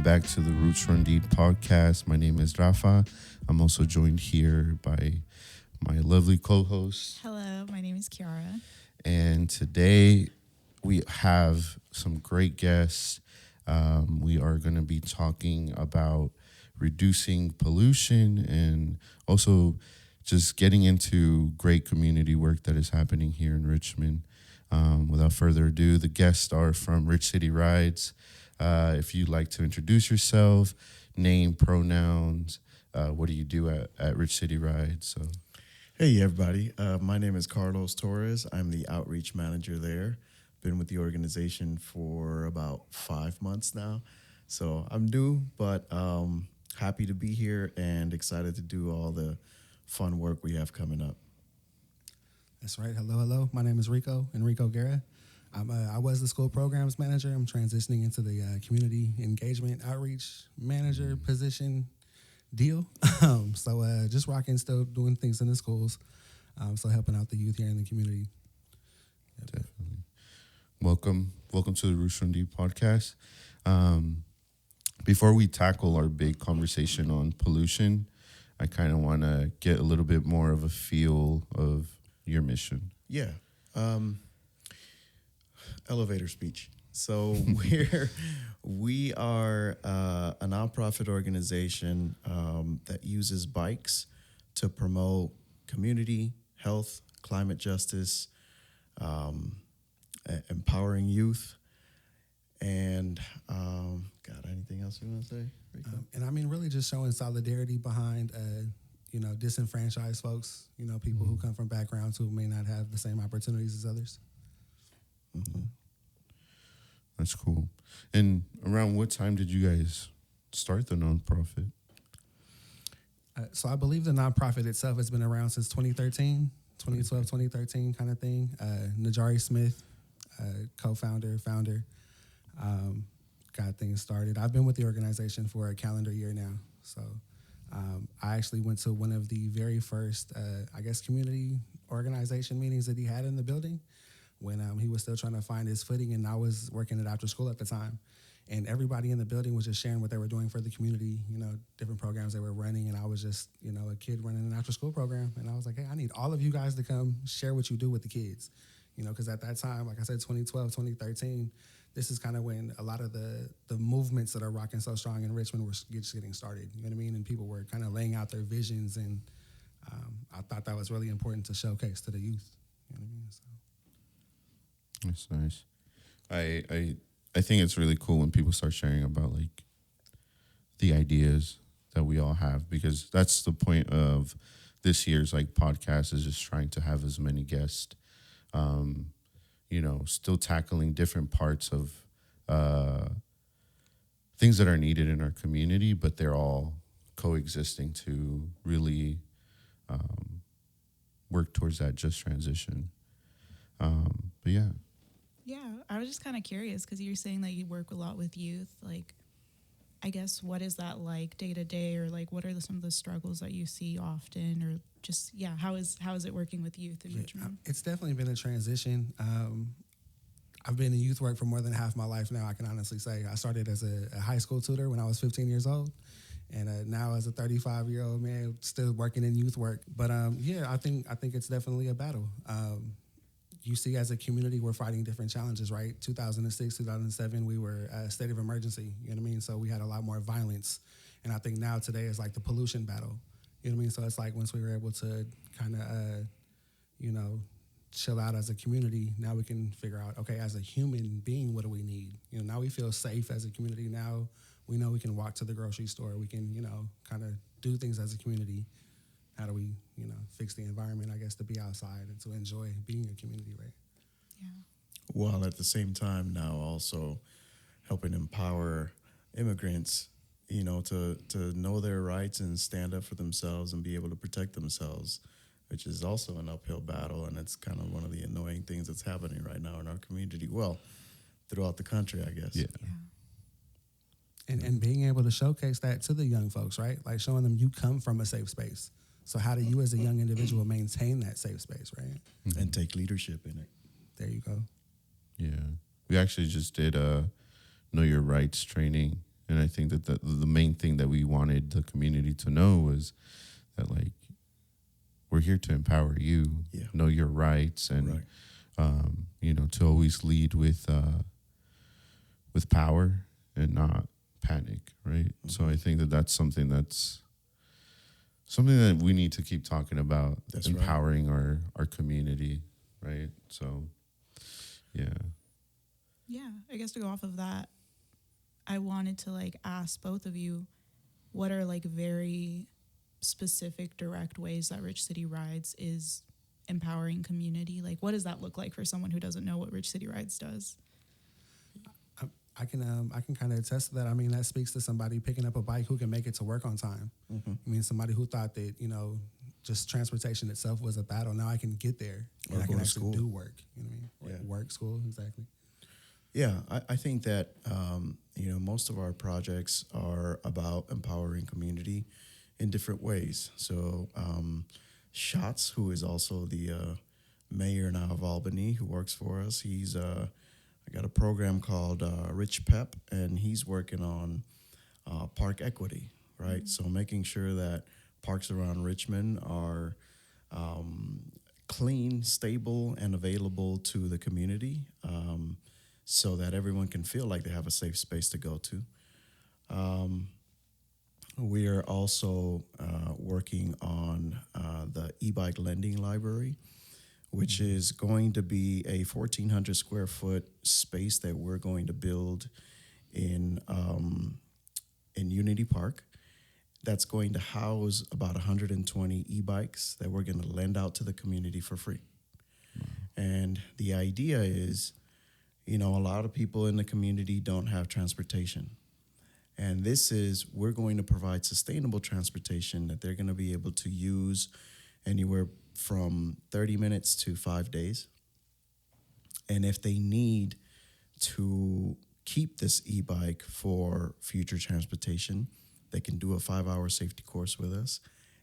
back to the Roots Run Deep podcast. My name is Rafa. I'm also joined here by my lovely co-host. Hello, my name is Kiara. And today we have some great guests. We are going to be talking about reducing pollution and also just getting into great community work that is happening here in Richmond. Without further ado, the guests are from Rich City Rides. If you'd like to introduce yourself, name, pronouns, what do you do at Rich City Rides? So, hey, everybody. My name is Carlos Torres. I'm the outreach manager there. Been with the organization for about 5 months now. So I'm new, but happy to be here and excited to do all the fun work we have coming up. That's right. Hello. My name is Rico, Enrico Guerra. I was the school programs manager. I'm transitioning into the community engagement outreach manager position deal. So just rocking, still doing things in the schools. So helping out the youth here in the community. Definitely. Welcome to the Roots Run Deep podcast. Before we tackle our big conversation on pollution, I kind of want to get a little bit more of a feel of your mission. Yeah. Elevator speech. So we are a nonprofit organization that uses bikes to promote community, health, climate justice, empowering youth, and God, anything else you want to say, Rico? And I mean, really just showing solidarity behind, disenfranchised folks, people who come from backgrounds who may not have the same opportunities as others. Mm-hmm. That's cool. And around what time did you guys start the nonprofit? So I believe the nonprofit itself has been around since 2013, 2012, 2013 kind of thing. Najari Smith, co-founder, founder, got things started. I've been with the organization for a calendar year now. So I actually went to one of the very first, community organization meetings that he had in the building when he was still trying to find his footing, and I was working at after school at the time. And everybody in the building was just sharing what they were doing for the community, different programs they were running. And I was just, a kid running an after school program. And I was like, hey, I need all of you guys to come share what you do with the kids. Because at that time, like I said, 2012, 2013, this is kind of when a lot of the movements that are rocking so strong in Richmond were just getting started. You know what I mean? And people were kind of laying out their visions. And I thought that was really important to showcase to the youth. You know what I mean? So. That's nice. I think it's really cool when people start sharing about like the ideas that we all have, because that's the point of this year's like podcast, is just trying to have as many guests, still tackling different parts of things that are needed in our community, but they're all coexisting to really work towards that just transition. But yeah. Yeah, I was just kind of curious because you're saying that you work a lot with youth. Like, I guess, what is that like day to day, or like what are some of the struggles that you see often, or just, how is it working with youth in Richmond? It's definitely been a transition. I've been in youth work for more than half my life now, I can honestly say. I started as a high school tutor when I was 15 years old, and now as a 35-year-old man, still working in youth work. But I think it's definitely a battle. You see, as a community, we're fighting different challenges, right? 2006, 2007, we were a state of emergency, you know what I mean? So we had a lot more violence. And I think now today is like the pollution battle, you know what I mean? So it's like once we were able to kind of, chill out as a community, now we can figure out, okay, as a human being, what do we need? Now we feel safe as a community. Now we know we can walk to the grocery store. We can, kind of do things as a community. How do we, fix the environment, I guess, to be outside and to enjoy being a community, right? Yeah. While at the same time now also helping empower immigrants, to know their rights and stand up for themselves and be able to protect themselves, which is also an uphill battle. And it's kind of one of the annoying things that's happening right now in our community. Well, throughout the country, I guess. Yeah. And being able to showcase that to the young folks, right? Like showing them you come from a safe space. So how do you as a young individual maintain that safe space, right? Mm-hmm. And take leadership in it. There you go. Yeah. We actually just did a Know Your Rights training And I think that the main thing that we wanted the community to know was that, like, we're here to empower you, know your rights, and to always lead with power and not panic, right? So I think that that's something that we need to keep talking about, empowering our community, right? So, yeah. Yeah, I guess to go off of that, I wanted to like ask both of you, what are like very specific direct ways that Rich City Rides is empowering community? Like, what does that look like for someone who doesn't know what Rich City Rides does? I can kind of attest to that. I mean, that speaks to somebody picking up a bike who can make it to work on time. I mean, somebody who thought that, just transportation itself was a battle. Now I can get there and I can actually do work. You know what I mean? Work, school, exactly. Yeah, I think that, most of our projects are about empowering community in different ways. So Schatz, who is also the mayor now of Albany, who works for us, I got a program called Rich Pep, and he's working on park equity, right? So making sure that parks around Richmond are clean, stable, and available to the community, so that everyone can feel like they have a safe space to go to. We are also working on the e-bike lending library, which is going to be a 1,400 square foot space that we're going to build in Unity Park. That's going to house about 120 e-bikes that we're going to lend out to the community for free. And the idea is, a lot of people in the community don't have transportation. And we're going to provide sustainable transportation that they're going to be able to use anywhere from 30 minutes to 5 days. And if they need to keep this e-bike for future transportation, they can do a 5-hour safety course with us,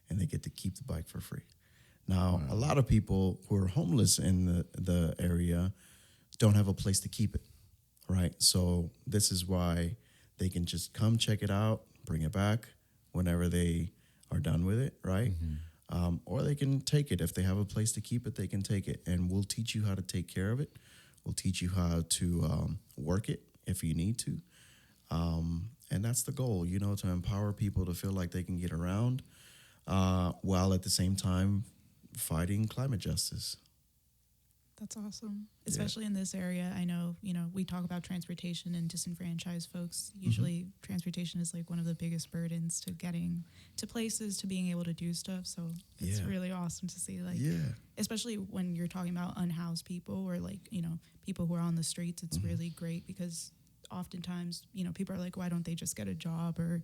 and they get to keep the bike for free. Now, a lot of people who are homeless in the area don't have a place to keep it, right? So this is why they can just come check it out, bring it back whenever they are done with it, right? Or they can take it. If they have a place to keep it, they can take it. And we'll teach you how to take care of it. We'll teach you how to work it if you need to. And that's the goal, to empower people to feel like they can get around while at the same time fighting climate justice. That's awesome. Especially in this area. I know, we talk about transportation and disenfranchised folks. Usually transportation is like one of the biggest burdens to getting to places, to being able to do stuff. So it's really awesome to see, especially when you're talking about unhoused people or people who are on the streets. It's really great because oftentimes, people are like, why don't they just get a job, or,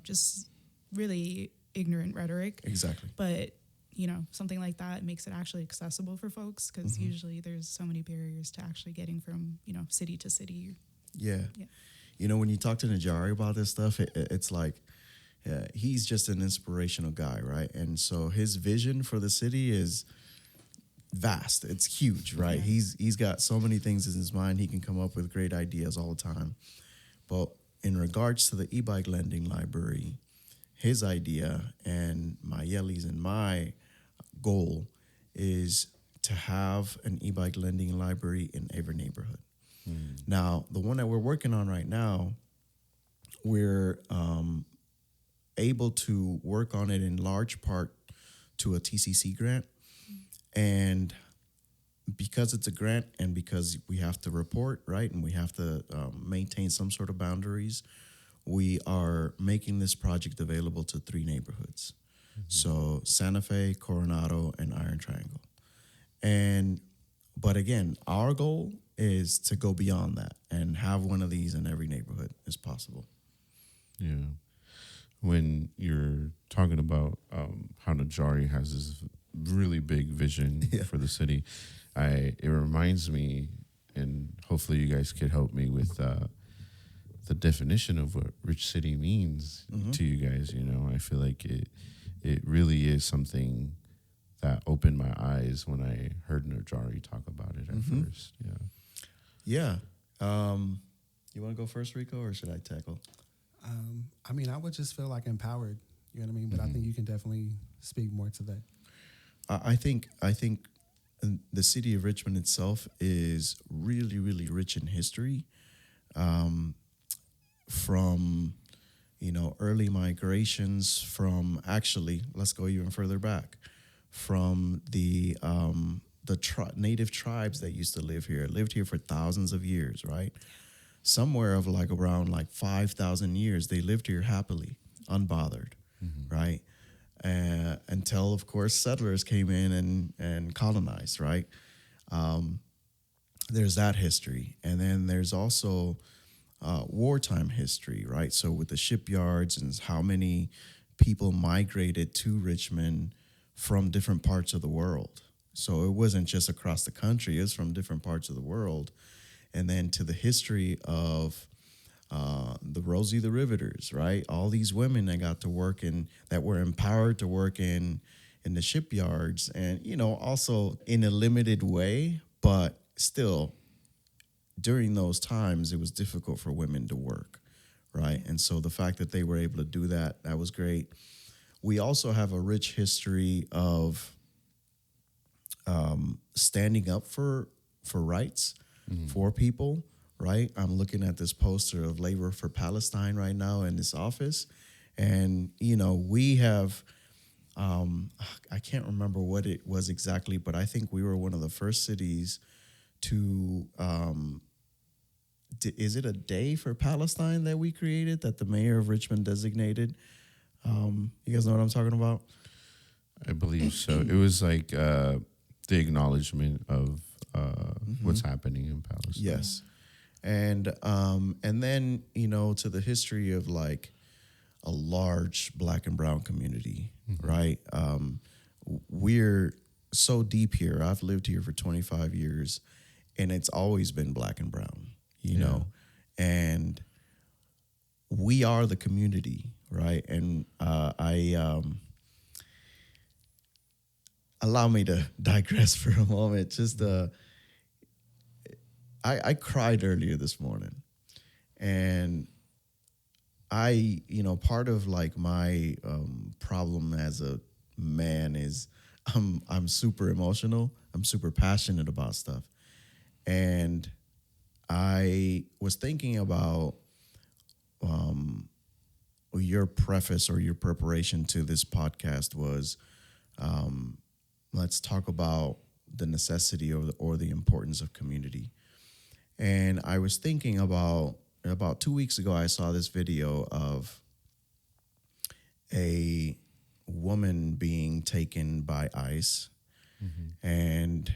just really ignorant rhetoric. Exactly. But something like that makes it actually accessible for folks, because usually there's so many barriers to actually getting from, city to city. Yeah. When you talk to Najari about this stuff, it's like, he's just an inspirational guy, right? And so his vision for the city is vast. It's huge, right? Yeah. He's got so many things in his mind. He can come up with great ideas all the time. But in regards to the e-bike lending library, his idea and Mayeli's and my goal is to have an e-bike lending library in every neighborhood. Now, the one that we're working on right now, we're able to work on it in large part to a TCC grant. And because it's a grant and because we have to report, right, and we have to maintain some sort of boundaries, we are making this project available to 3 neighborhoods. So Santa Fe, Coronado, and Iron Triangle. But again, our goal is to go beyond that and have one of these in every neighborhood as possible. Yeah. When you're talking about how Najari has this really big vision for the city, it reminds me, and hopefully you guys could help me with the definition of what rich city means to you guys. I feel like it really is something that opened my eyes when I heard Najari talk about it at first. Yeah. You want to go first, Rico, or should I tackle? I mean, I would just feel like empowered. You know what I mean? But I think you can definitely speak more to that. I think the city of Richmond itself is really, really rich in history. From early migrations, from actually, let's go even further back, from the native tribes that used to lived here for thousands of years, right? Somewhere of like around like 5,000 years, they lived here happily, unbothered, right? Until, of course, settlers came in and colonized, right? There's that history. And then there's also wartime history, right? So with the shipyards and how many people migrated to Richmond from different parts of the world. So it wasn't just across the country, it was from different parts of the world. And then to the history of the Rosie the Riveters, right? All these women that got to work in, that were empowered to work in the shipyards, and also in a limited way, but still during those times it was difficult for women to work, right? And so the fact that they were able to do that, that was great. We also have a rich history of standing up for rights for people, right? I'm looking at this poster of Labor for Palestine right now in this office. And, we have, I can't remember what it was exactly, but I think we were one of the first cities to, is it a day for Palestine that we created, that the mayor of Richmond designated? You guys know what I'm talking about? I believe so. It was like the acknowledgement of what's happening in Palestine. Yes. And then, to the history of like a large Black and brown community, right? We're so deep here. I've lived here for 25 years, and it's always been Black and brown, you know, and we are the community, right? And allow me to digress for a moment. Just I cried earlier this morning, and part of like my problem as a man is I'm super emotional. I'm super passionate about stuff. And I was thinking about your preface or your preparation to this podcast was, let's talk about the necessity or the importance of community. And I was thinking about 2 weeks ago, I saw this video of a woman being taken by ICE, and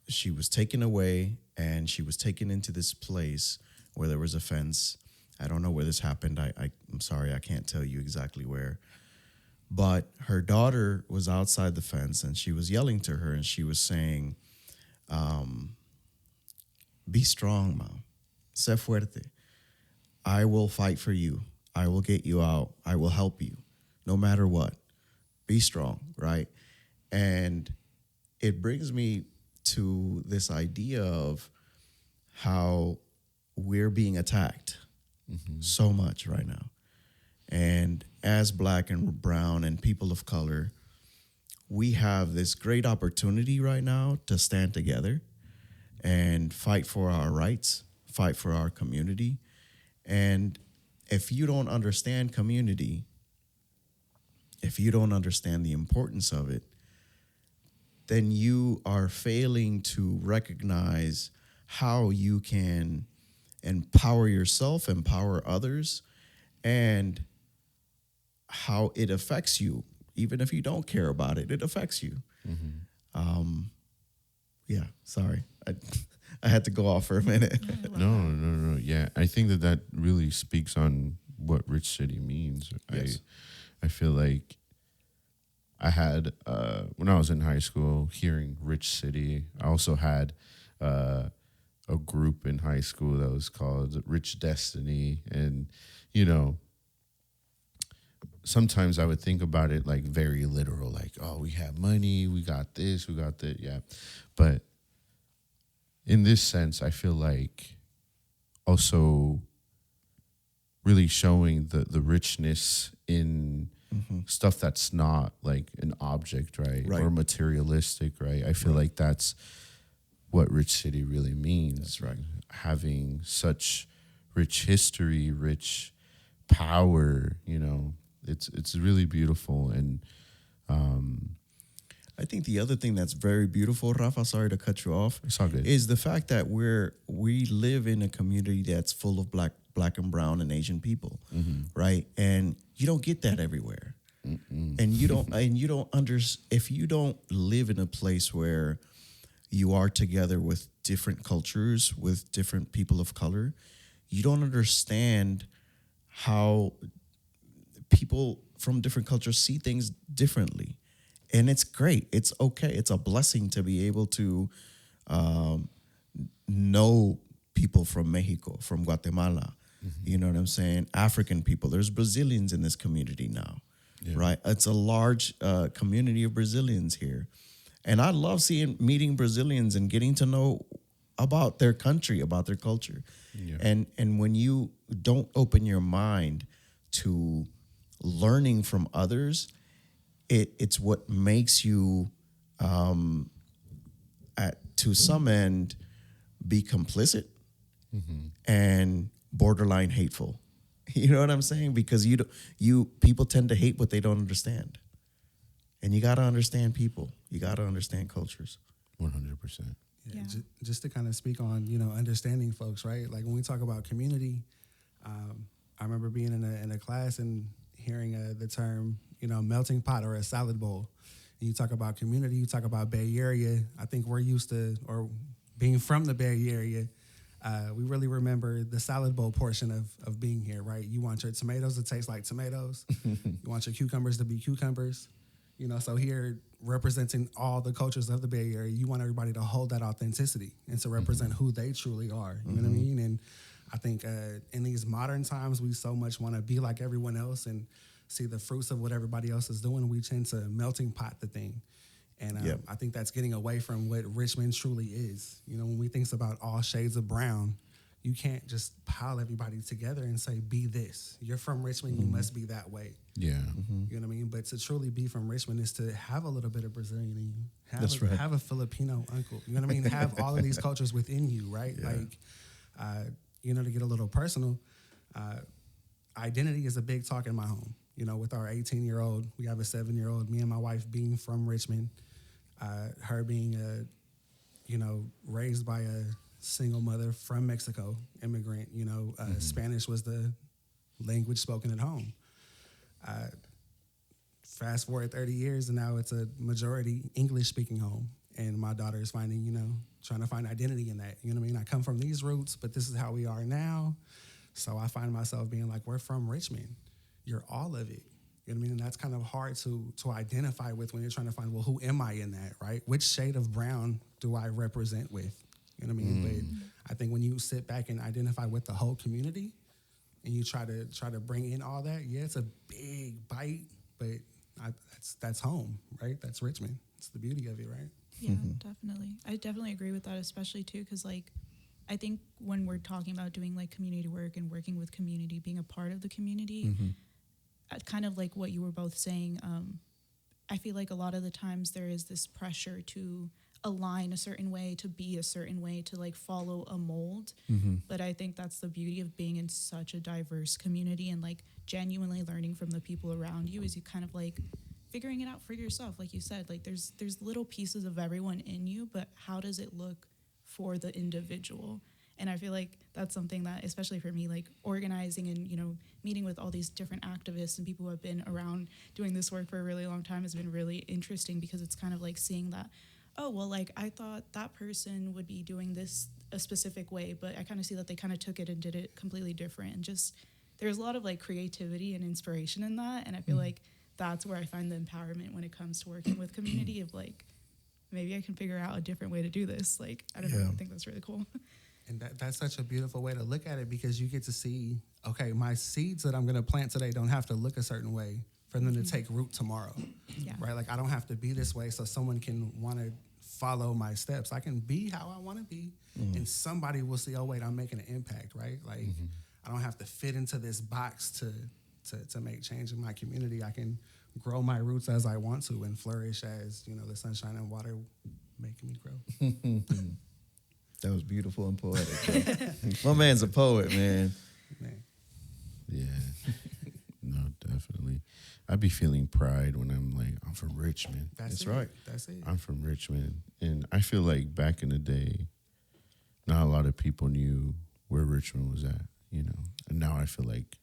she was taken away, and she was taken into this place where there was a fence. I don't know where this happened. I'm sorry, I can't tell you exactly where. But her daughter was outside the fence, and she was yelling to her, and she was saying, be strong, Mom. Sé fuerte. I will fight for you. I will get you out. I will help you, no matter what. Be strong, right? And it brings me to this idea of how we're being attacked so much right now. And as Black and brown and people of color, we have this great opportunity right now to stand together and fight for our rights, fight for our community. And if you don't understand community, if you don't understand the importance of it, then you are failing to recognize how you can empower yourself, empower others, and how it affects you. Even if you don't care about it, it affects you. Yeah, sorry. I had to go off for a minute. No. Yeah, I think that really speaks on what rich city means. Yes. I feel like I had, when I was in high school, hearing rich city, I also had a group in high school that was called Rich Destiny. And, sometimes I would think about it like very literal, like, oh, we have money, we got this, we got that. Yeah. But in this sense, I feel like also really showing the richness in stuff that's not like an object, right? Right. Or materialistic, right? I feel like that's what rich city really means. That's right. Having such rich history, rich power, it's really beautiful. And I think the other thing that's very beautiful, Rafa, sorry to cut you off, it's all good. is the fact that we live in a community that's full of black and brown and Asian people, right? And you don't get that everywhere. And you don't if you don't live in a place where you are together with different cultures, with different people of color, you don't understand how people from different cultures see things differently. And it's great. It's okay. It's a blessing to be able to know people from Mexico, from Guatemala. You know what I'm saying? African people. There's Brazilians in this community now, right? It's a large community of Brazilians here. And I love meeting Brazilians and getting to know about their country, about their culture. Yeah. And when you don't open your mind to learning from others, it's what makes you, to some end, be complicit and borderline hateful. You know what I'm saying? Because people tend to hate what they don't understand, and you got to understand people. You got to understand cultures. 100%. Yeah. Just to kind of speak on understanding folks, right? Like when we talk about community, I remember being in a class and hearing the term, melting pot or a salad bowl. And you talk about community, you talk about Bay Area. I think we're used to, or being from the Bay Area, we really remember the salad bowl portion of being here, right? You want your tomatoes to taste like tomatoes. You want your cucumbers to be cucumbers. So here, representing all the cultures of the Bay Area, you want everybody to hold that authenticity and to represent who they truly are. You know what I mean? And I think in these modern times, we so much want to be like everyone else and see the fruits of what everybody else is doing. We tend to melting pot the thing. And I think that's getting away from what Richmond truly is. When we think about all shades of brown, you can't just pile everybody together and say, be this. You're from Richmond, you must be that way. Yeah. You know what I mean? But to truly be from Richmond is to have a little bit of Brazilian in you. That's right. Have a Filipino uncle. You know what I mean? Have all of these cultures within you, right? Yeah. Like, to get a little personal, identity is a big talk in my home. With our 18-year-old, we have a 7-year-old, me and my wife being from Richmond, her being, raised by a single mother from Mexico, immigrant, Spanish was the language spoken at home. Fast forward 30 years and now it's a majority English speaking home. And my daughter is finding, trying to find identity in that. You know what I mean? I come from these roots, but this is how we are now. So I find myself being like, we're from Richmond. You're all of it. You know what I mean? And that's kind of hard to identify with when you're trying to find, well, who am I in that, right? Which shade of brown do I represent with? You know what I mean? But I think when you sit back and identify with the whole community and you try to bring in all that, it's a big bite, but that's home, right? That's Richmond. It's the beauty of it, right? Yeah, definitely. I definitely agree with that, especially too, because I think when we're talking about doing community work and working with community, being a part of the community, kind of like what you were both saying, I feel like a lot of the times there is this pressure to align a certain way, to be a certain way, to follow a mold. But I think that's the beauty of being in such a diverse community and genuinely learning from the people around you, is you kind of figuring it out for yourself. Like you said, there's little pieces of everyone in you, but how does it look for the individual? And I feel like that's something that, especially for me, organizing and, meeting with all these different activists and people who have been around doing this work for a really long time has been really interesting, because it's kind of seeing that, oh, well, I thought that person would be doing this a specific way, but I kind of see that they kind of took it and did it completely different. And just, there's a lot of creativity and inspiration in that. And I feel like that's where I find the empowerment when it comes to working with community of maybe I can figure out a different way to do this. I don't know. I think that's really cool. And that's such a beautiful way to look at it, because you get to see, okay, my seeds that I'm going to plant today don't have to look a certain way for them to take root tomorrow, right? I don't have to be this way so someone can want to follow my steps. I can be how I want to be, and somebody will see, oh, wait, I'm making an impact, right? I don't have to fit into this box to make change in my community. I can grow my roots as I want to and flourish as, the sunshine and water making me grow. That was beautiful and poetic. My man's a poet, man. Man. Yeah. No, definitely. I be feeling pride when I'm like, I'm from Richmond. That's right. That's it. I'm from Richmond. And I feel like back in the day, not a lot of people knew where Richmond was at, And now I feel like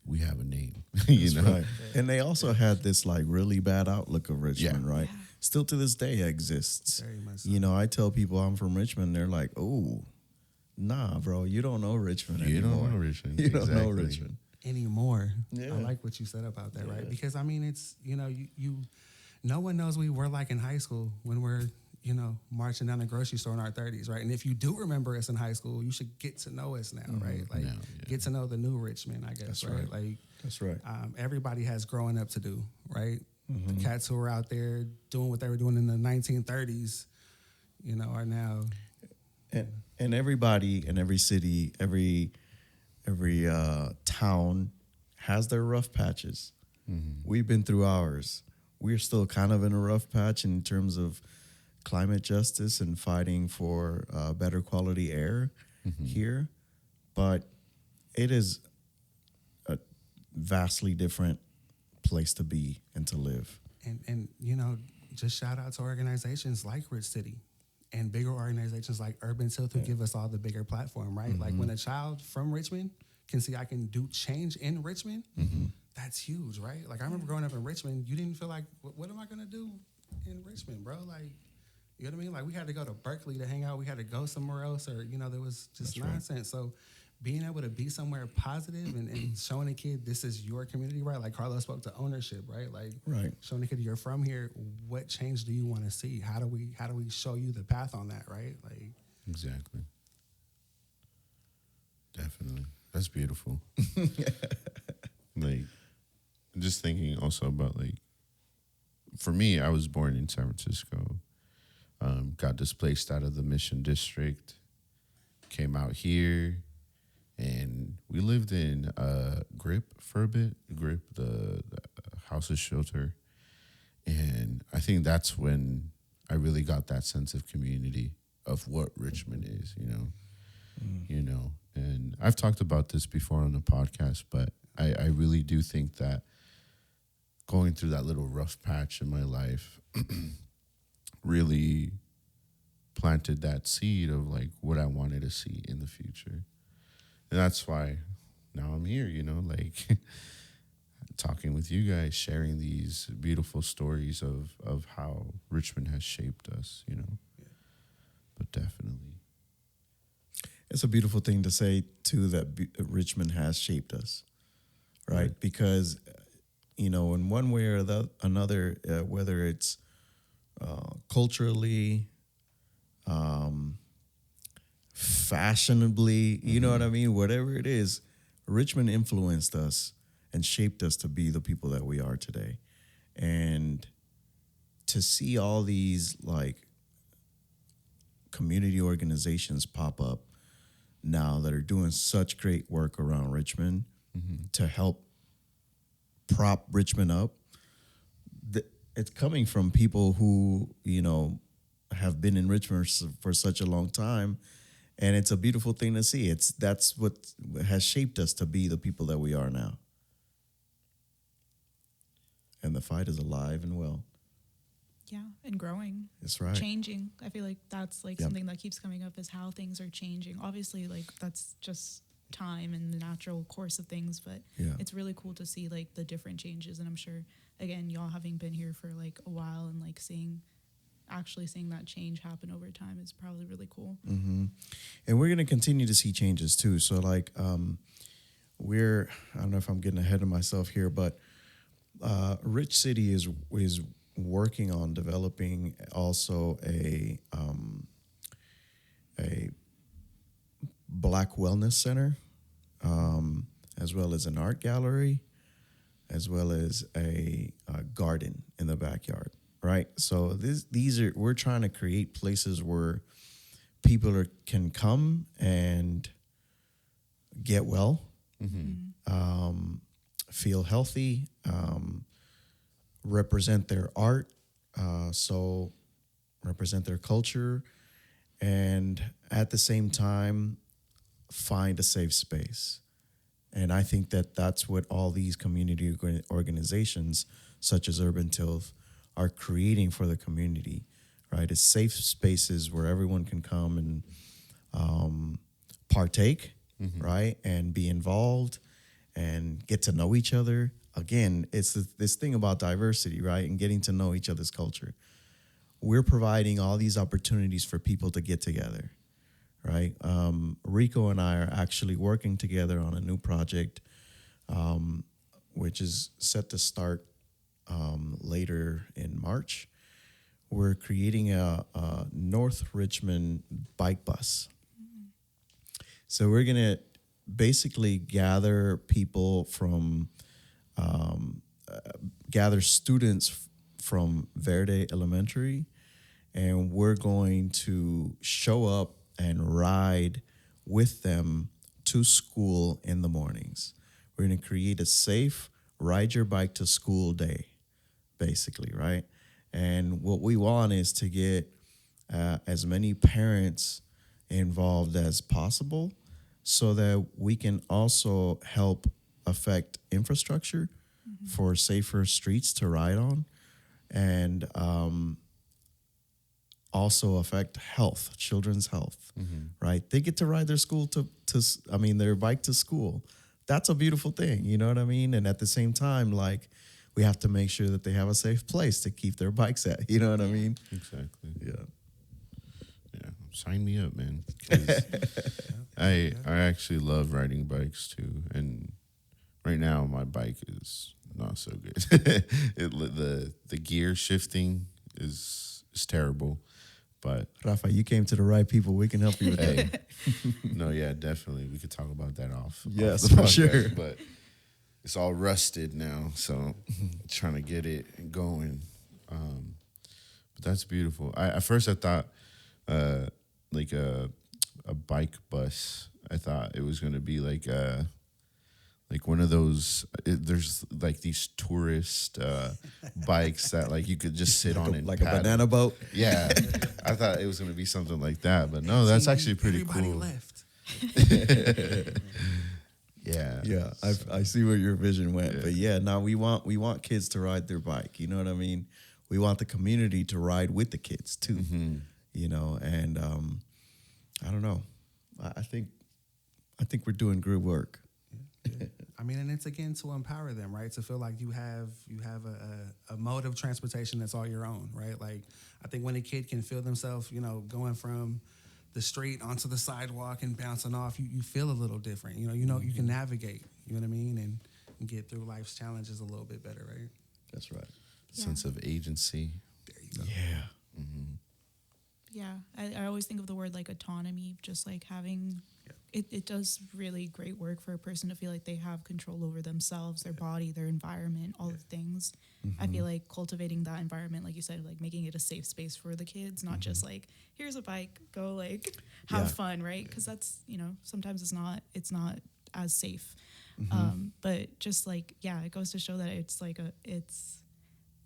we have a name, That's right. And they also had this like really bad outlook of Richmond, right? Yeah. Still to this day exists. Very much so. I tell people I'm from Richmond, they're like, "Oh, nah, bro, you don't know Richmond You anymore. don't know Richmond. You don't know Exactly. Richmond." Anymore. Yeah. I like what you said about that, Yeah. right? Because I mean, it's you no one knows what we were like in high school when we're marching down the grocery store in our 30s, right? And if you do remember us in high school, you should get to know us now, right? Like get to know the new Richmond, I guess, That's right? right. Like That's right. everybody has growing up to do, right? Mm-hmm. The cats who were out there doing what they were doing in the 1930s, are now And everybody in every city, every town has their rough patches. Mm-hmm. We've been through ours. We're still kind of in a rough patch in terms of climate justice and fighting for better quality air here, but it is a vastly different place to be and to live. and just shout out to organizations like Rich City and bigger organizations like Urban Tilth who give us all the bigger platform, right? Like when a child from Richmond can see I can do change in Richmond, that's huge, right? Like I remember growing up in Richmond, you didn't feel like, what am I gonna do in Richmond, bro? Like, you know what I mean? Like we had to go to Berkeley to hang out. We had to go somewhere else, or there was just That's right. nonsense. So being able to be somewhere positive and showing a kid this is your community, right? Like Carlos spoke to ownership, right? Like Right. showing a kid you're from here. What change do you want to see? How do we show you the path on that, right? Like Exactly. Definitely. That's beautiful. Like, just thinking also about, like, for me, I was born in San Francisco, got displaced out of the Mission District, came out here, and we lived in Grip for a bit, the house's shelter. And I think that's when I really got that sense of community of what Richmond is, And I've talked about this before on the podcast, but I really do think that going through that little rough patch in my life really planted that seed of like what I wanted to see in the future. And that's why now I'm here, like talking with you guys, sharing these beautiful stories of how Richmond has shaped us, But definitely. It's a beautiful thing to say, too, that Richmond has shaped us, right? Because, in one way or another, whether it's culturally, fashionably, you know what I mean? Whatever it is, Richmond influenced us and shaped us to be the people that we are today. And to see all these, like, community organizations pop up now that are doing such great work around Richmond to help prop Richmond up. It's coming from people who, have been in Richmond for such a long time. And it's a beautiful thing to see. That's what has shaped us to be the people that we are now. And the fight is alive and well. Yeah, and growing. That's right. Changing. I feel like that's like Yep. something that keeps coming up is how things are changing. Obviously, like that's just time and the natural course of things, but Yeah. it's really cool to see like the different changes. And I'm sure, again, y'all having been here for like a while and like actually seeing that change happen over time is probably really cool. Mm-hmm. And we're going to continue to see changes too. So like, I don't know if I'm getting ahead of myself here, but Rich City is working on developing also a Black Wellness Center, as well as an art gallery, as well as a garden in the backyard. Right. So we're trying to create places where people can come and get well, Mm-hmm. feel healthy, represent their art, so represent their culture, and at the same time, find a safe space. And I think that that's what all these community organizations, such as Urban Tilth, are creating for the community, right? It's safe spaces where everyone can come and partake, right? And be involved and get to know each other. Again, it's this thing about diversity, right? And getting to know each other's culture. We're providing all these opportunities for people to get together, right? Rico and I are actually working together on a new project, which is set to start later in March. We're creating a North Richmond bike bus. So we're going to basically gather people from, gather students from Verde Elementary, and we're going to show up and ride with them to school in the mornings. We're going to create a safe ride your bike to school day, basically, right? And what we want is to get as many parents involved as possible so that we can also help affect infrastructure for safer streets to ride on, and also affect health, children's health, right? They get to ride their their bike to school. That's a beautiful thing, you know what I mean? And at the same time, like, we have to make sure that they have a safe place to keep their bikes at, you know what I mean? Exactly. Yeah. Yeah. Sign me up, man. 'Cause I actually love riding bikes too, and right now my bike is not so good. The gear shifting is terrible, but Rafa, you came to the right people. We can help you with that. hey, no, yeah, definitely we could talk about that off. Yes, off the for podcast, sure. But it's all rusted now, so trying to get it going. But that's beautiful. At first I thought like a bike bus. I thought it was gonna be like one of those. There's like these tourist bikes that like you could just sit on and like a paddle. banana boat. Yeah, I thought it was gonna be something like that, but no, that's actually pretty Everybody cool. left. Yeah, Yeah, I see where your vision went, but yeah, now we want kids to ride their bike. You know what I mean? We want the community to ride with the kids too. You know, and I don't know. I think we're doing good work. I mean, and it's again to empower them, right? To feel like you have a mode of transportation that's all your own, right? Like, I think when a kid can feel themselves, you know, going from the street onto the sidewalk and bouncing off, you feel a little different. You know, you can navigate. You know what I mean, and get through life's challenges a little bit better, right? That's right. sense of agency. There you go. Yeah. Yeah, I always think of the word like autonomy, just like having, it does really great work for a person to feel like they have control over themselves, their body, their environment, all the things. I feel like cultivating that environment, like you said, like making it a safe space for the kids, not just like, here's a bike, go like have fun, right? Because that's, you know, sometimes it's not as safe. But just like, yeah, it goes to show that it's like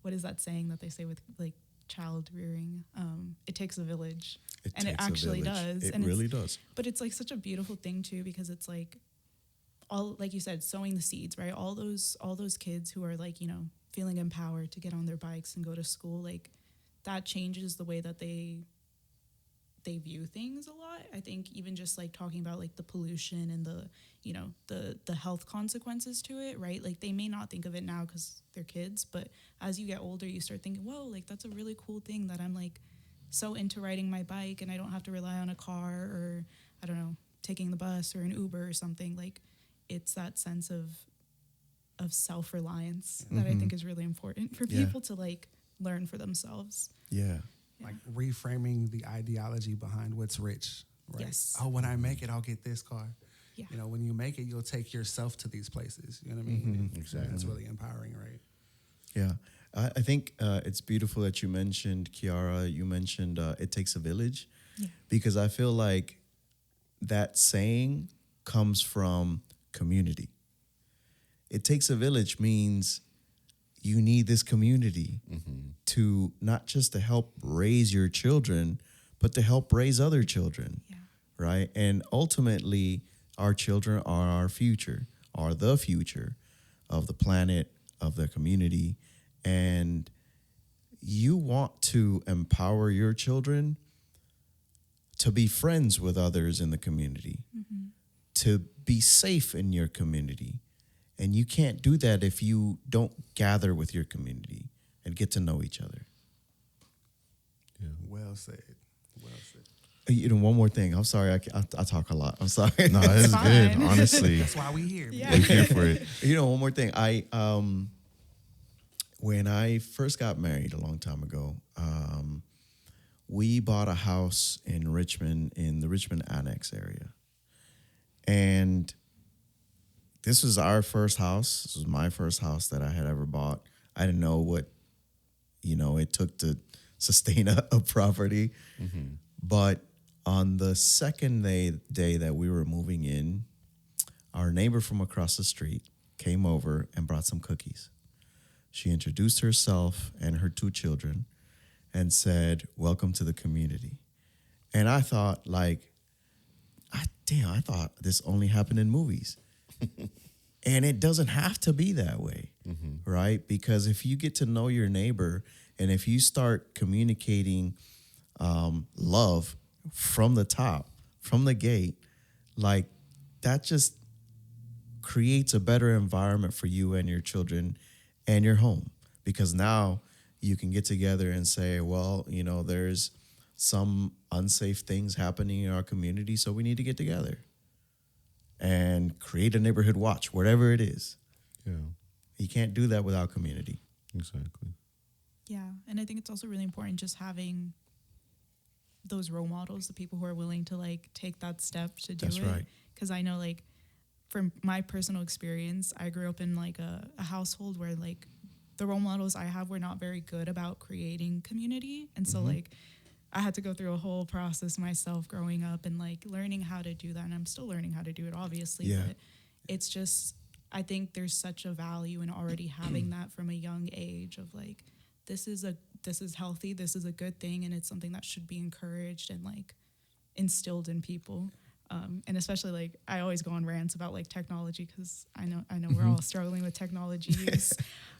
what is that saying that they say with like child rearing? It takes a village. It actually does. It and really does. But it's like such a beautiful thing too, because it's like all, like you said, sowing the seeds, right? All those kids who are like, you know, feeling empowered to get on their bikes and go to school, like that changes the way that they view things a lot. I think even just like talking about like the pollution and the, you know, the health consequences to it, right? Like they may not think of it now because they're kids, but as you get older, you start thinking, whoa, like that's a really cool thing that I'm like so into riding my bike and I don't have to rely on a car or, I don't know, taking the bus or an Uber or something. Like it's that sense of self-reliance that I think is really important for people to like learn for themselves. Yeah. Like reframing the ideology behind what's rich, right? Yes. Oh, when I make it, I'll get this car. Yeah. You know, when you make it, you'll take yourself to these places. You know what I mean? And Exactly. That's really empowering, right? Yeah. I think it's beautiful that you mentioned, Kiara, you mentioned it takes a village. Yeah. Because I feel like that saying comes from community. It takes a village means you need this community to not just to help raise your children, but to help raise other children, Yeah. right? And ultimately, our children are our future, are the future of the planet, of the community. And you want to empower your children to be friends with others in the community, to be safe in your community. And you can't do that if you don't gather with your community and get to know each other. Well said. Well said. You know, one more thing. I'm sorry, I talk a lot. I'm sorry. No, it's good. fine. Honestly, That's why we here. Yeah. we're here for it. You know, one more thing. When I first got married a long time ago, we bought a house in Richmond, in the Richmond Annex area. And this was our first house. This was my first house that I had ever bought. I didn't know what, it took to sustain a property. But on the second day that we were moving in, our neighbor from across the street came over and brought some cookies. She introduced herself and her two children and said, "Welcome to the community." And I thought, I thought this only happened in movies. And it doesn't have to be that way, right? Because if you get to know your neighbor and if you start communicating love from the top, from the gate, that just creates a better environment for you and your children and your home. Because now you can get together and say, well, there's some unsafe things happening in our community, so we need to get together and create a neighborhood watch, whatever it is. Yeah, You can't do that without community. exactly. Yeah. And I think it's also really important just having those role models, the people who are willing to take that step to do That's it. right. Because I know from my personal experience, I grew up in a household where the role models I have were not very good about creating community. And so I had to go through a whole process myself growing up and learning how to do that. And I'm still learning how to do it, obviously. Yeah. But it's just, I think there's such a value in already having that from a young age of this is healthy, this is a good thing, and it's something that should be encouraged and instilled in people. And especially I always go on rants about technology because I know we're all struggling with technology use.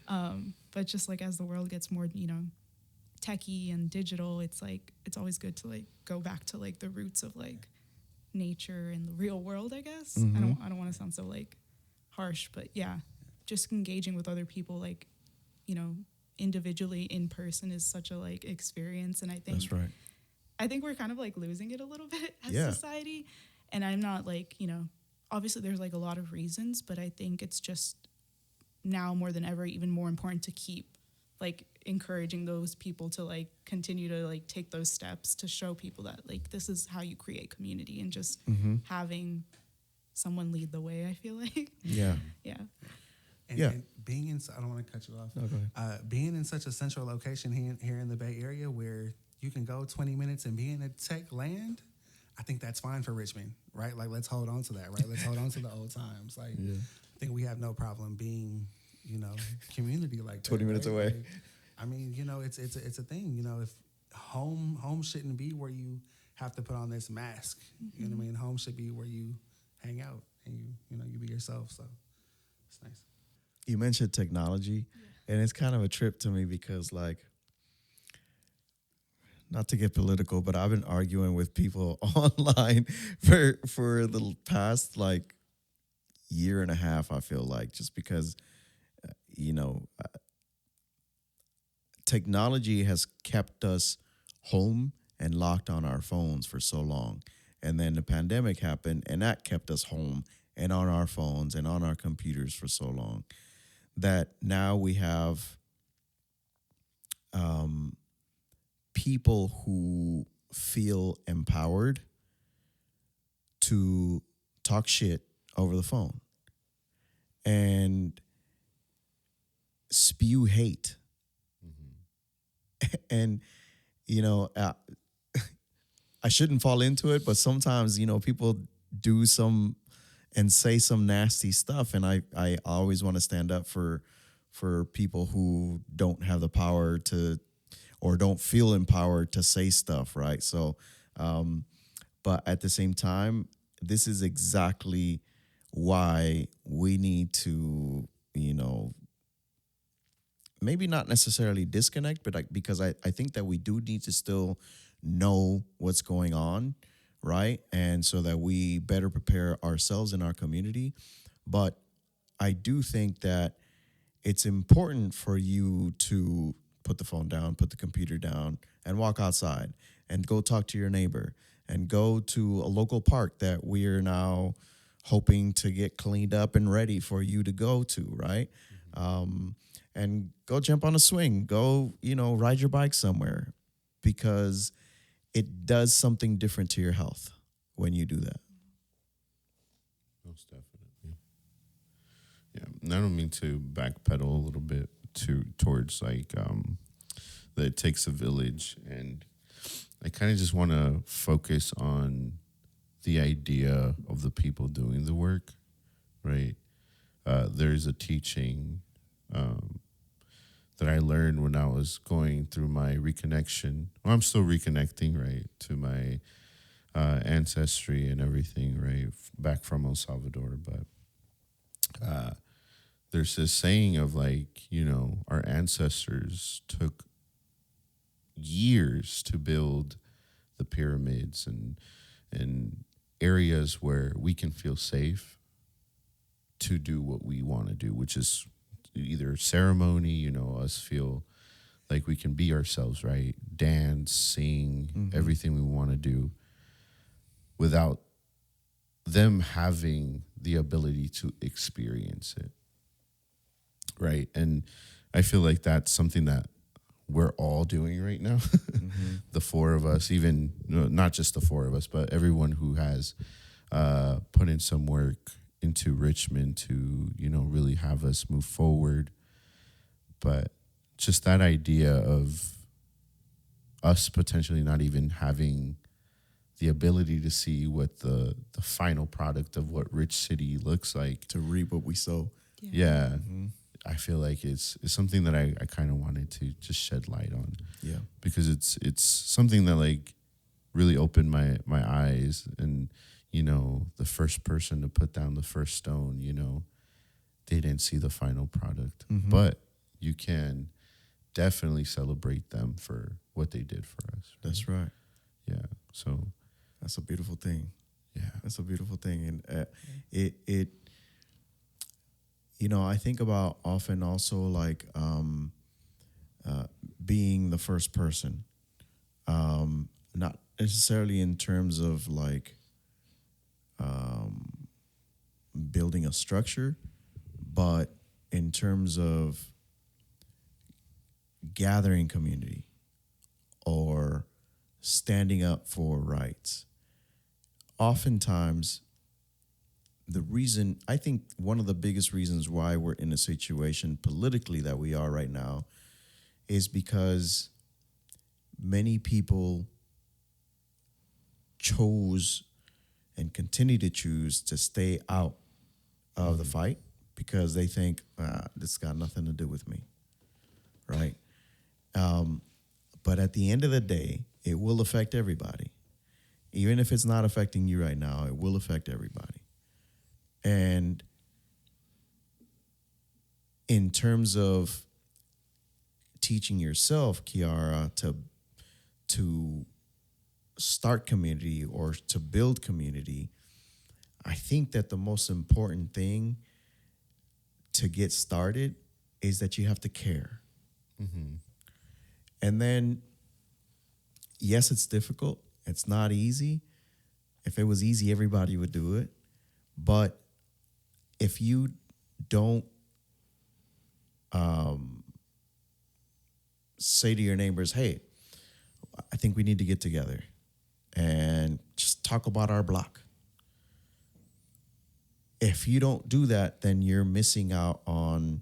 But just as the world gets more, techie and digital, it's always good to go back to the roots of nature and the real world, I guess. I don't want to sound so harsh, but yeah, just engaging with other people individually in person is such a experience. And I think That's right. I think we're kind of losing it a little bit as Yeah. society. And I'm not obviously there's a lot of reasons, but I think it's just now more than ever even more important to keep encouraging those people to continue to take those steps to show people that this is how you create community, and just having someone lead the way, I feel like. Yeah. Yeah. And being in, I don't want to cut you off. No, go ahead. Being in such a central location here in the Bay Area where you can go 20 minutes and be in a tech land, I think that's fine for Richmond, right? Let's hold on to that, right? Let's hold on to the old times. I think we have no problem being, community like that. 20 minutes right? away. I mean, it's a thing. If home shouldn't be where you have to put on this mask. You know what I mean? Home should be where you hang out and you be yourself. So it's nice. You mentioned technology, and it's kind of a trip to me because, not to get political, but I've been arguing with people online for the past year and a half. I feel just because, technology has kept us home and locked on our phones for so long, and then the pandemic happened, and that kept us home and on our phones and on our computers for so long, that now we have people who feel empowered to talk shit over the phone and spew hate. And, I shouldn't fall into it, but sometimes, people do some and say some nasty stuff. And I always want to stand up for people who don't have the power to, or don't feel empowered to say stuff, right? So, but at the same time, this is exactly why we need to, maybe not necessarily disconnect, but because I think that we do need to still know what's going on, right? And so that we better prepare ourselves in our community. But I do think that it's important for you to put the phone down, put the computer down, and walk outside and go talk to your neighbor and go to a local park that we are now hoping to get cleaned up and ready for you to go to, right? And go jump on a swing, go, ride your bike somewhere, because it does something different to your health when you do that. Most definitely. Yeah, and I don't mean to backpedal a little bit towards like that it takes a village, and I kind of just want to focus on the idea of the people doing the work, right? There's a teaching that I learned when I was going through my reconnection. Well, I'm still reconnecting, right, to my ancestry and everything, right, back from El Salvador. But there's this saying of like, our ancestors took years to build the pyramids and areas where we can feel safe to do what we want to do, which is either ceremony, us feel like we can be ourselves, right? Dance, sing, everything we want to do without them having the ability to experience it, right? And I feel like that's something that we're all doing right now. The four of us, even not just the four of us, but everyone who has put in some work into Richmond to, really have us move forward. But just that idea of us potentially not even having the ability to see what the final product of what Rich City looks like. To reap what we sow. Yeah. I feel like it's something that I kind of wanted to just shed light on. Yeah. Because it's something that like really opened my eyes, and the first person to put down the first stone, they didn't see the final product. But you can definitely celebrate them for what they did for us. Right? That's right. Yeah. So that's a beautiful thing. Yeah. That's a beautiful thing. And it I think about often also like being the first person, not necessarily in terms of like building a structure, but in terms of gathering community or standing up for rights. Oftentimes, I think one of the biggest reasons why we're in a situation politically that we are right now is because many people chose and continue to choose to stay out of the fight because they think, this got nothing to do with me, right? But at the end of the day, it will affect everybody. Even if it's not affecting you right now, it will affect everybody. And in terms of teaching yourself, Kiara, to start community or to build community, I think that the most important thing to get started is that you have to care. And then, yes, it's difficult. It's not easy. If it was easy, everybody would do it. But if you don't say to your neighbors, hey, I think we need to get together and just talk about our block. If you don't do that, then you're missing out on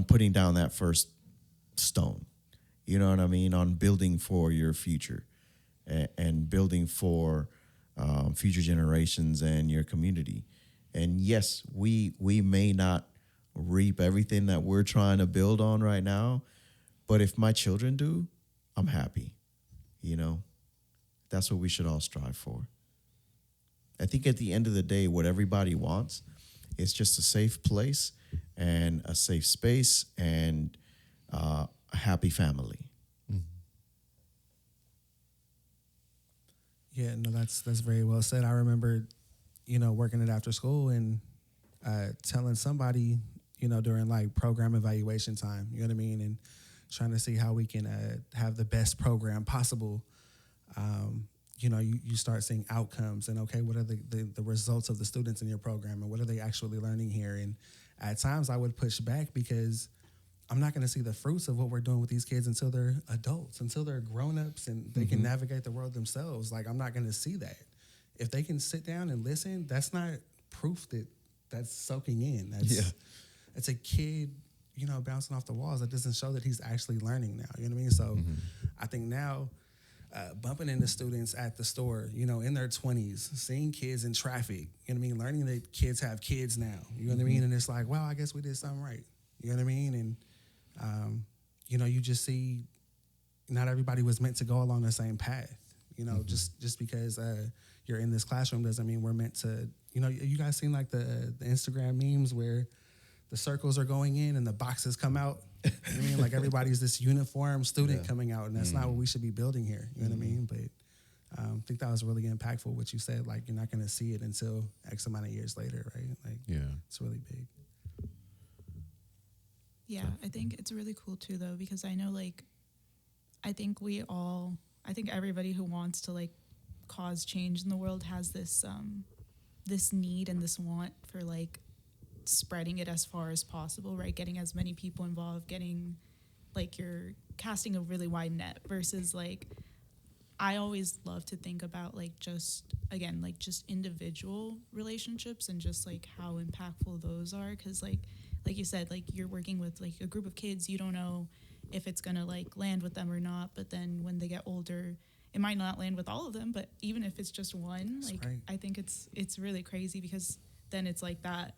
putting down that first stone. You know what I mean? On building for your future and building for future generations and your community. And yes, we may not reap everything that we're trying to build on right now, but if my children do, I'm happy. You know, that's what we should all strive for. I think at the end of the day, what everybody wants is just a safe place and a safe space and a happy family. Yeah, no, that's very well said. I remember, working it after school and telling somebody, during like program evaluation time, you know what I mean, and trying to see how we can have the best program possible. You start seeing outcomes and, okay, what are the results of the students in your program and what are they actually learning here? And at times I would push back because I'm not going to see the fruits of what we're doing with these kids until they're adults, until they're grown-ups and they can navigate the world themselves. Like, I'm not going to see that. If they can sit down and listen, that's not proof that that's soaking in. It's a kid, bouncing off the walls. That doesn't show that he's actually learning now. You know what I mean? So I think now bumping into students at the store, in their 20s, seeing kids in traffic, you know what I mean? Learning that kids have kids now, you know what I mean? And it's like, wow, I guess we did something right. You know what I mean? And you just see not everybody was meant to go along the same path. Just because you're in this classroom doesn't mean we're meant to. You guys seen like the Instagram memes where the circles are going in and the boxes come out. You know what I mean? Like everybody's this uniform student coming out, and that's not what we should be building here. You know what I mean? But I think that was really impactful what you said. Like, you're not going to see it until X amount of years later, right? Like, it's really big. Yeah, I think it's really cool too, though, because I know, like, I think everybody who wants to like cause change in the world has this this need and this want for like spreading it as far as possible, right? Getting as many people involved, getting like you're casting a really wide net versus like I always love to think about like just individual relationships and just like how impactful those are, because like you said, like you're working with like a group of kids, you don't know if it's gonna like land with them or not, but then when they get older it might not land with all of them, but even if it's just one, that's like right. I think it's really crazy, because then it's like that.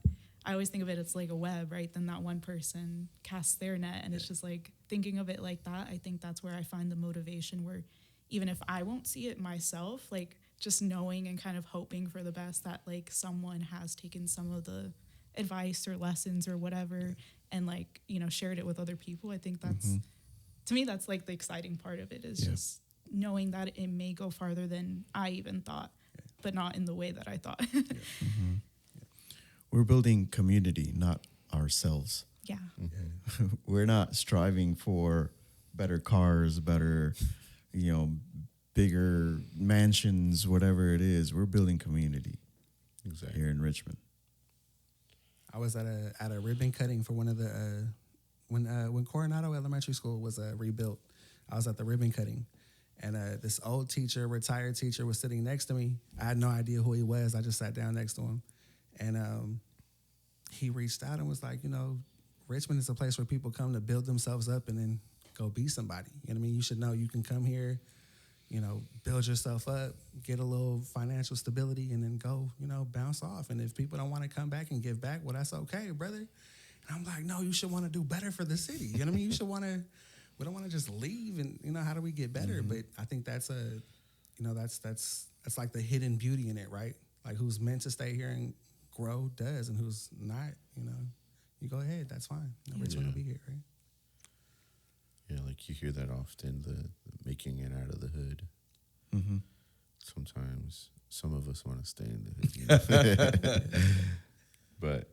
I always think of it as like a web, right? Then that one person casts their net, and it's just like thinking of it like that. I think that's where I find the motivation, where even if I won't see it myself, like just knowing and kind of hoping for the best that like someone has taken some of the advice or lessons or whatever and like, shared it with other people. I think that's, to me, that's like the exciting part of it is just knowing that it may go farther than I even thought, but not in the way that I thought. We're building community, not ourselves. Yeah. We're not striving for better cars, better, bigger mansions, whatever it is. We're building community here in Richmond. I was at a ribbon cutting for one of the when Coronado Elementary School was rebuilt. I was at the ribbon cutting, and this old teacher, retired teacher, was sitting next to me. I had no idea who he was. I just sat down next to him, and he reached out and was like, Richmond is a place where people come to build themselves up and then go be somebody. You know what I mean? You should know you can come here, build yourself up, get a little financial stability, and then go, bounce off. And if people don't want to come back and give back, well, that's okay, brother. And I'm like, no, you should want to do better for the city. You know what I mean? You should want to, we don't want to just leave and, how do we get better? But I think that's that's like the hidden beauty in it, right? Like who's meant to stay here and grow does, and who's not, you go ahead, that's fine. Richmond will be here, right? Yeah, like you hear that often, the making it out of the hood. Sometimes some of us want to stay in the hood. But,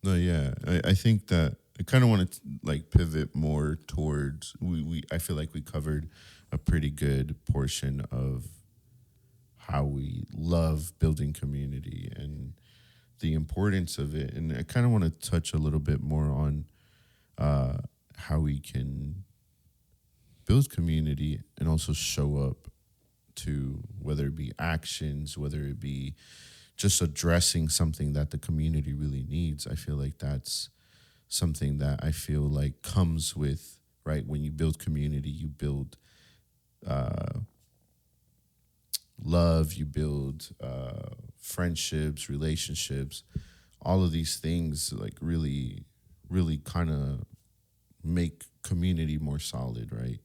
no, yeah, I think that I kind of want to like pivot more towards, I feel like we covered a pretty good portion of how we love building community and the importance of it. And I kind of want to touch a little bit more on how we can build community and also show up to, whether it be actions, whether it be just addressing something that the community really needs. I feel like that's something that I feel like comes with, right, when you build community, you build love, you build friendships, relationships. All of these things like really, really kind of make community more solid, right?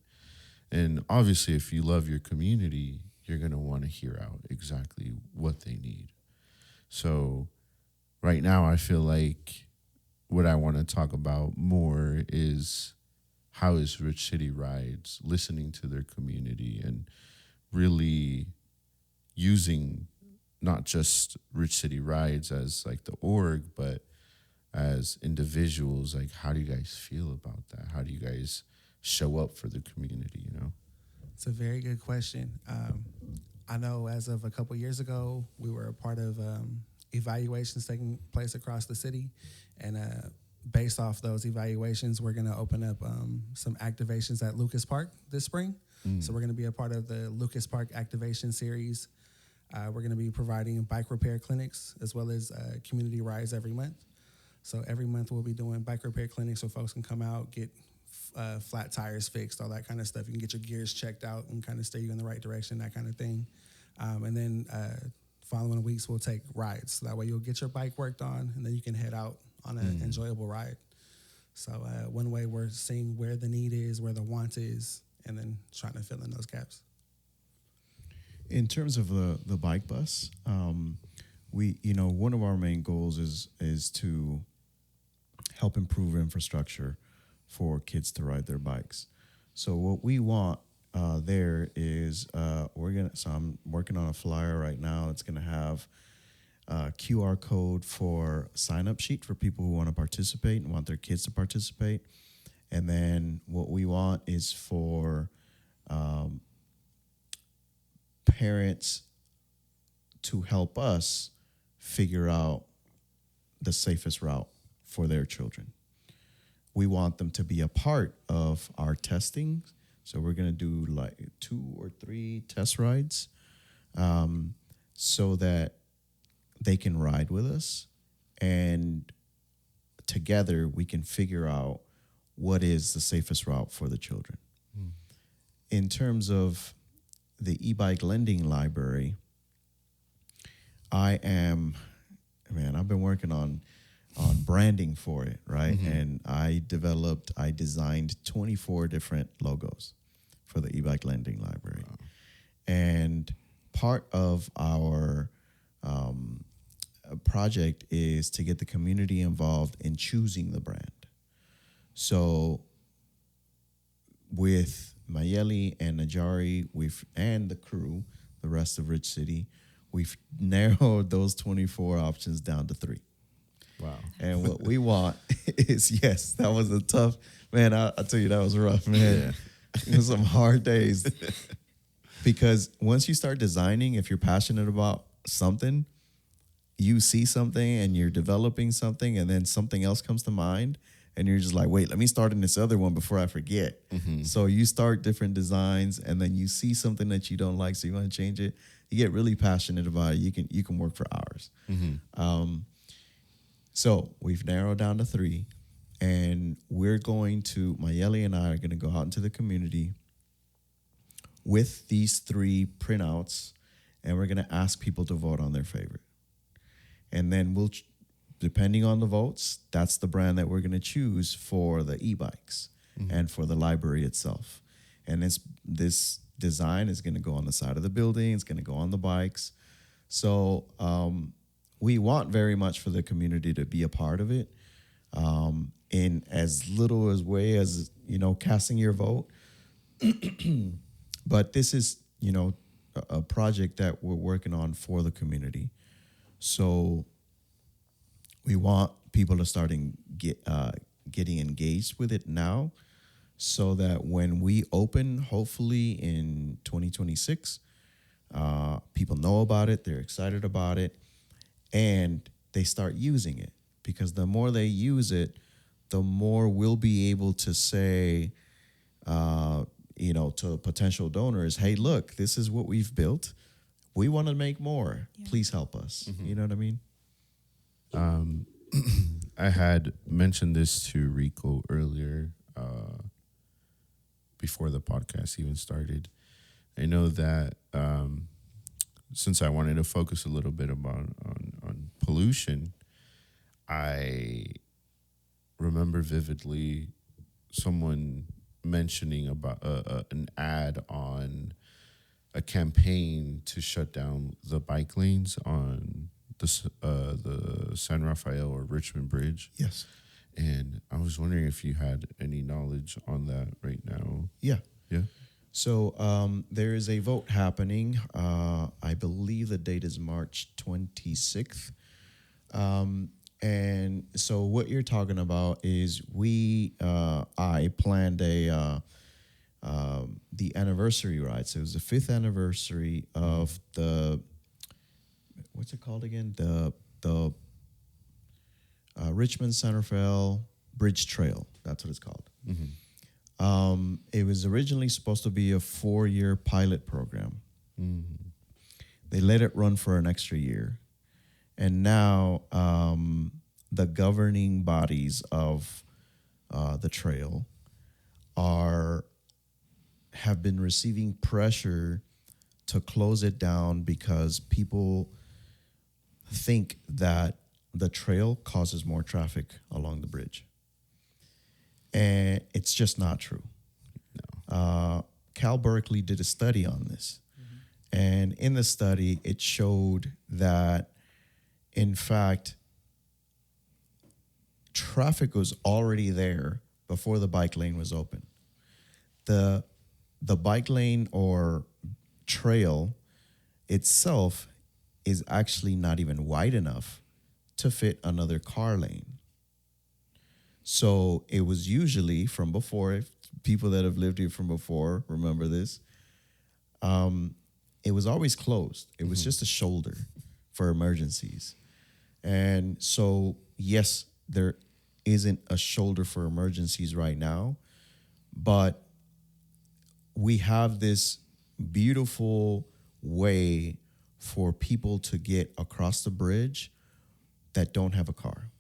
And obviously, if you love your community, you're going to want to hear out exactly what they need. So right now, I feel like what I want to talk about more is how is Rich City Rides listening to their community and really using not just Rich City Rides as like the org, but as individuals. Like, how do you guys feel about that? How do you guys show up for the community, you know? It's a very good question. I know as of a couple years ago, we were a part of evaluations taking place across the city. And based off those evaluations, we're going to open up some activations at Lucas Park this spring. So we're going to be a part of the Lucas Park activation series. We're going to be providing bike repair clinics as well as community rides every month. So every month we'll be doing bike repair clinics so folks can come out, get flat tires fixed, all that kind of stuff. You can get your gears checked out and kind of steer you in the right direction, that kind of thing. And then following weeks, we'll take rides. So that way you'll get your bike worked on, and then you can head out on an enjoyable ride. So one way we're seeing where the need is, where the want is, and then trying to fill in those gaps. In terms of the bike bus, one of our main goals is to help improve infrastructure for kids to ride their bikes. So what we want there is I'm working on a flyer right now. It's gonna have a QR code for sign-up sheet for people who want to participate and want their kids to participate. And then what we want is for parents to help us figure out the safest route for their children. We want them to be a part of our testing. So we're going to do like 2 or 3 test rides so that they can ride with us. And together we can figure out what is the safest route for the children. In terms of the e-bike lending library, I've been working on branding for it, right? And I designed 24 different logos for the e-bike lending library. Wow. And part of our project is to get the community involved in choosing the brand. So with Mayeli and Najari, and the crew, the rest of Rich City, we've narrowed those 24 options down to 3. Wow. And what we want is, yes, that was a tough, man, I tell you, that was rough, man. Yeah. It was some hard days. Because once you start designing, if you're passionate about something, you see something and you're developing something, and then something else comes to mind, and you're just like, wait, let me start in this other one before I forget. So you start different designs, and then you see something that you don't like, so you want to change it. You get really passionate about it. You can work for hours. So we've narrowed down to 3, and Mayeli and I are going to go out into the community with these 3 printouts, and we're going to ask people to vote on their favorite. And then depending on the votes, that's the brand that we're going to choose for the e-bikes and for the library itself. And this design is going to go on the side of the building. It's going to go on the bikes. So we want very much for the community to be a part of it in as little as way as, casting your vote. But this is, a project that we're working on for the community. So we want people to start getting engaged with it now, so that when we open, hopefully in 2026, people know about it, they're excited about it, and they start using it. Because the more they use it, the more we'll be able to say, to potential donors, hey, look, this is what we've built. We want to make more. Yeah. Please help us. You know what I mean? I had mentioned this to Rico earlier, before the podcast even started. I know that since I wanted to focus a little bit about on pollution, I remember vividly someone mentioning about an ad on a campaign to shut down the bike lanes on the San Rafael or Richmond Bridge. Yes. And I was wondering if you had any knowledge on that right now. Yeah. Yeah. So there is a vote happening. I believe the date is March 26th. And so what you're talking about is I planned the anniversary ride. So it was the 5th anniversary of what's it called again? The Richmond San Rafael Bridge Trail. That's what it's called. It was originally supposed to be a 4-year pilot program. They let it run for an extra year. And now the governing bodies of the trail have been receiving pressure to close it down because people think that the trail causes more traffic along the bridge. And it's just not true. Cal Berkeley did a study on this. And in the study, it showed that, in fact, traffic was already there before the bike lane was open. The bike lane or trail itself is actually not even wide enough to fit another car lane. So it was usually from before, if people that have lived here from before remember this, it was always closed. It was just a shoulder for emergencies. And so, yes, there isn't a shoulder for emergencies right now, but we have this beautiful way for people to get across the bridge that don't have a car.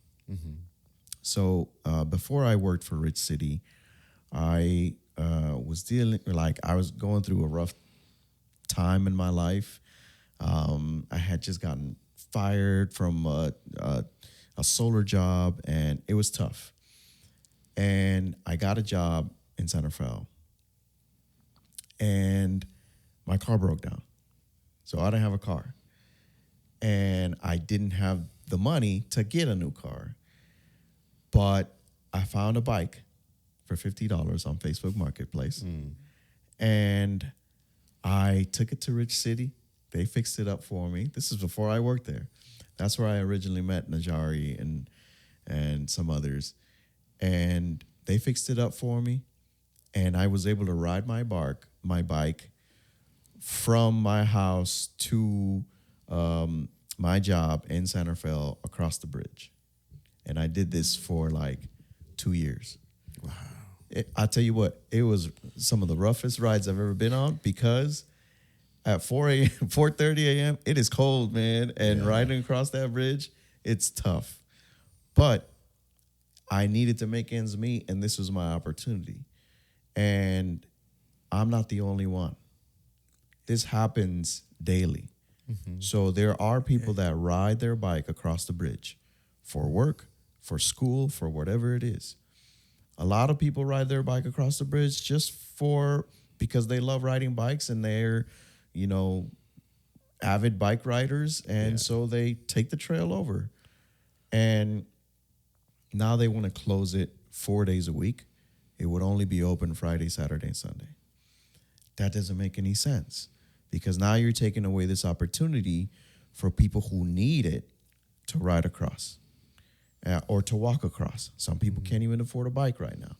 So before I worked for Rich City, I was going through a rough time in my life. I had just gotten fired from a solar job, and it was tough. And I got a job in Santa Fe, and my car broke down. So I didn't have a car. And I didn't have the money to get a new car. But I found a bike for $50 on Facebook Marketplace. And I took it to Rich City. They fixed it up for me. This is before I worked there. That's where I originally met Najari and some others. And they fixed it up for me. And I was able to ride my bike from my house to my job in Santa Fe across the bridge. And I did this for like 2 years. Wow. I tell you what, it was some of the roughest rides I've ever been on because at 4:30 a.m., it is cold, man. And riding across that bridge, it's tough. But I needed to make ends meet, and this was my opportunity. And I'm not the only one. This happens daily. So there are people that ride their bike across the bridge for work, for school, for whatever it is. A lot of people ride their bike across the bridge just because they love riding bikes and they're, avid bike riders. And so they take the trail over. And now they want to close it 4 days a week. It would only be open Friday, Saturday, and Sunday. That doesn't make any sense because now you're taking away this opportunity for people who need it to ride across or to walk across. Some people can't even afford a bike right now,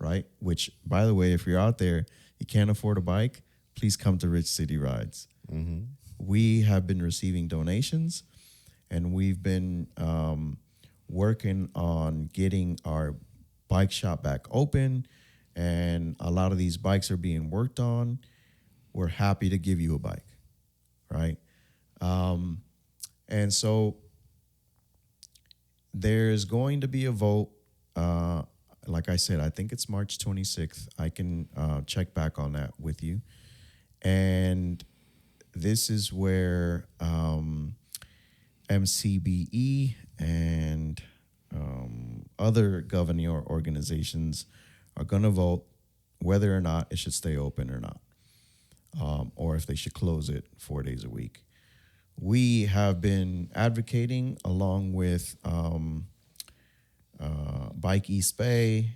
right? Which, by the way, if you're out there, you can't afford a bike, please come to Rich City Rides. We have been receiving donations, and we've been working on getting our bike shop back open, and a lot of these bikes are being worked on. We're happy to give you a bike, right? And so there's going to be a vote. Like I said, I think it's March 26th. I can check back on that with you. And this is where MCBE and other governing organizations are going to vote whether or not it should stay open or not, or if they should close it 4 days a week. We have been advocating along with Bike East Bay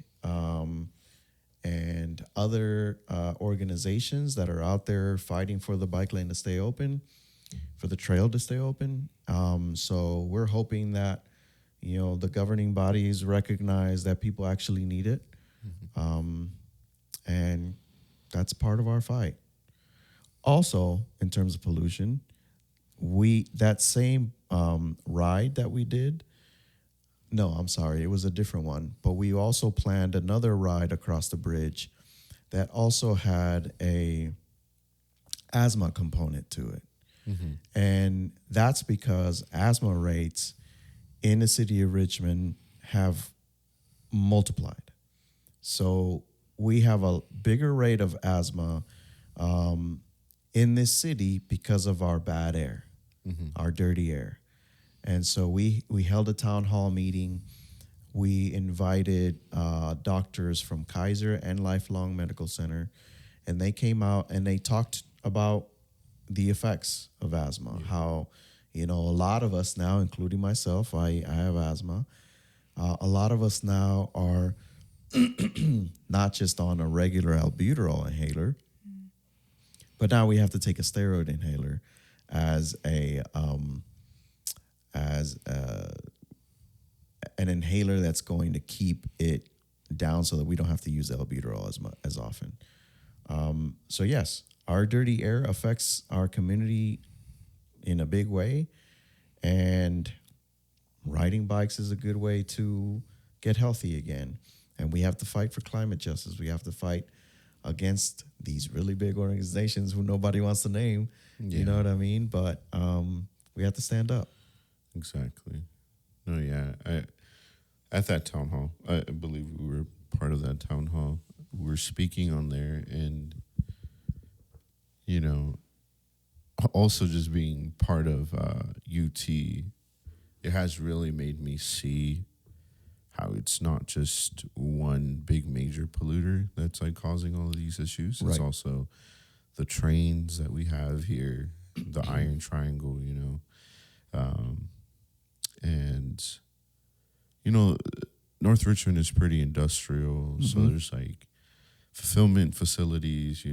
and other organizations that are out there fighting for the bike lane to stay open, for the trail to stay open. So we're hoping that, the governing bodies recognize that people actually need it. And that's part of our fight. Also, in terms of pollution, that same ride that we did, no, I'm sorry, it was a different one. But we also planned another ride across the bridge that also had a asthma component to it. And that's because asthma rates in the city of Richmond have multiplied. So we have a bigger rate of asthma in this city because of our bad air, our dirty air. And so we held a town hall meeting. We invited doctors from Kaiser and Lifelong Medical Center, and they came out and they talked about the effects of asthma, how, a lot of us now, including myself, I have asthma. A lot of us now are not just on a regular albuterol inhaler, but now we have to take a steroid inhaler as an inhaler that's going to keep it down so that we don't have to use albuterol as often. So yes, our dirty air affects our community in a big way, and riding bikes is a good way to get healthy again. And we have to fight for climate justice. We have to fight against these really big organizations who nobody wants to name. You know what I mean? But we have to stand up. Exactly. No, yeah. At that town hall, I believe we were part of that town hall. We were speaking on there, and also just being part of UT, it has really made me see how it's not just one big major polluter that's like causing all of these issues. It's Right. also the trains that we have here, the Iron Triangle, and North Richmond is pretty industrial, so there's like fulfillment facilities.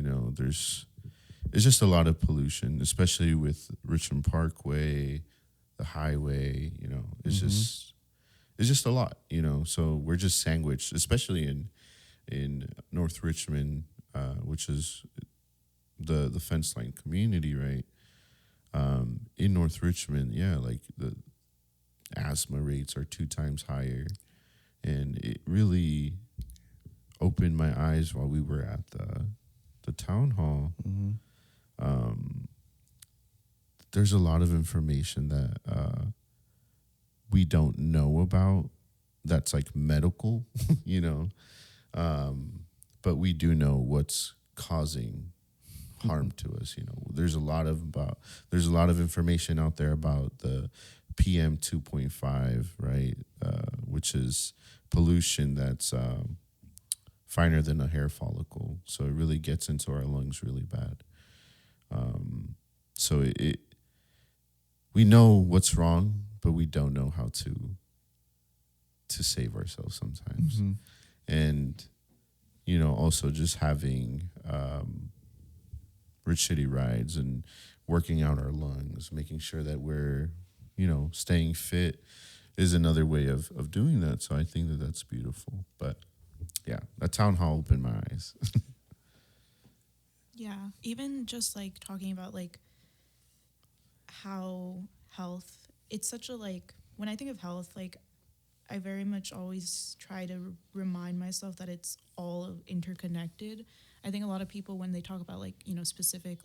It's just a lot of pollution, especially with Richmond Parkway, the highway. It's just a lot. So we're just sandwiched, especially in North Richmond, which is the fence line community, right? In North Richmond, like the asthma rates are 2 times higher, and it really opened my eyes while we were at the town hall. There's a lot of information that we don't know about that's like medical, but we do know what's causing harm to us. There's a lot of information out there about the PM 2.5, right? Which is pollution that's finer than a hair follicle. So it really gets into our lungs really bad. So we know what's wrong, but we don't know how to save ourselves sometimes. And, also just having Rich City rides and working out our lungs, making sure that we're, staying fit is another way of doing that. So I think that that's beautiful. But yeah, that town hall opened my eyes. Yeah, even just like talking about like how health, it's such a when I think of health, I very much always try to remind myself that it's all interconnected. I think a lot of people, when they talk about specific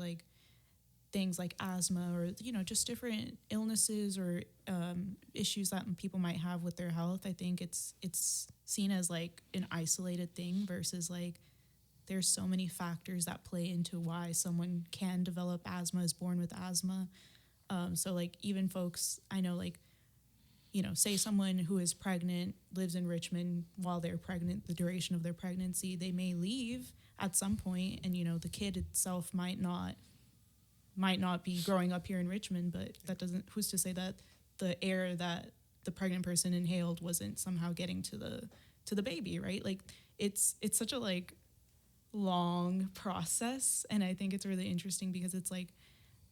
things like asthma or just different illnesses or issues that people might have with their health, I think it's seen as an isolated thing versus there's so many factors that play into why someone can develop asthma, is born with asthma. So like even folks I know, like, you know, say someone who is pregnant lives in Richmond while they're pregnant, the duration of their pregnancy, they may leave at some point, and you know the kid itself might not be growing up here in Richmond, but that doesn't, who's to say that the air that the pregnant person inhaled wasn't somehow getting to the baby, right? Like it's such a like long process, and I think it's really interesting because it's like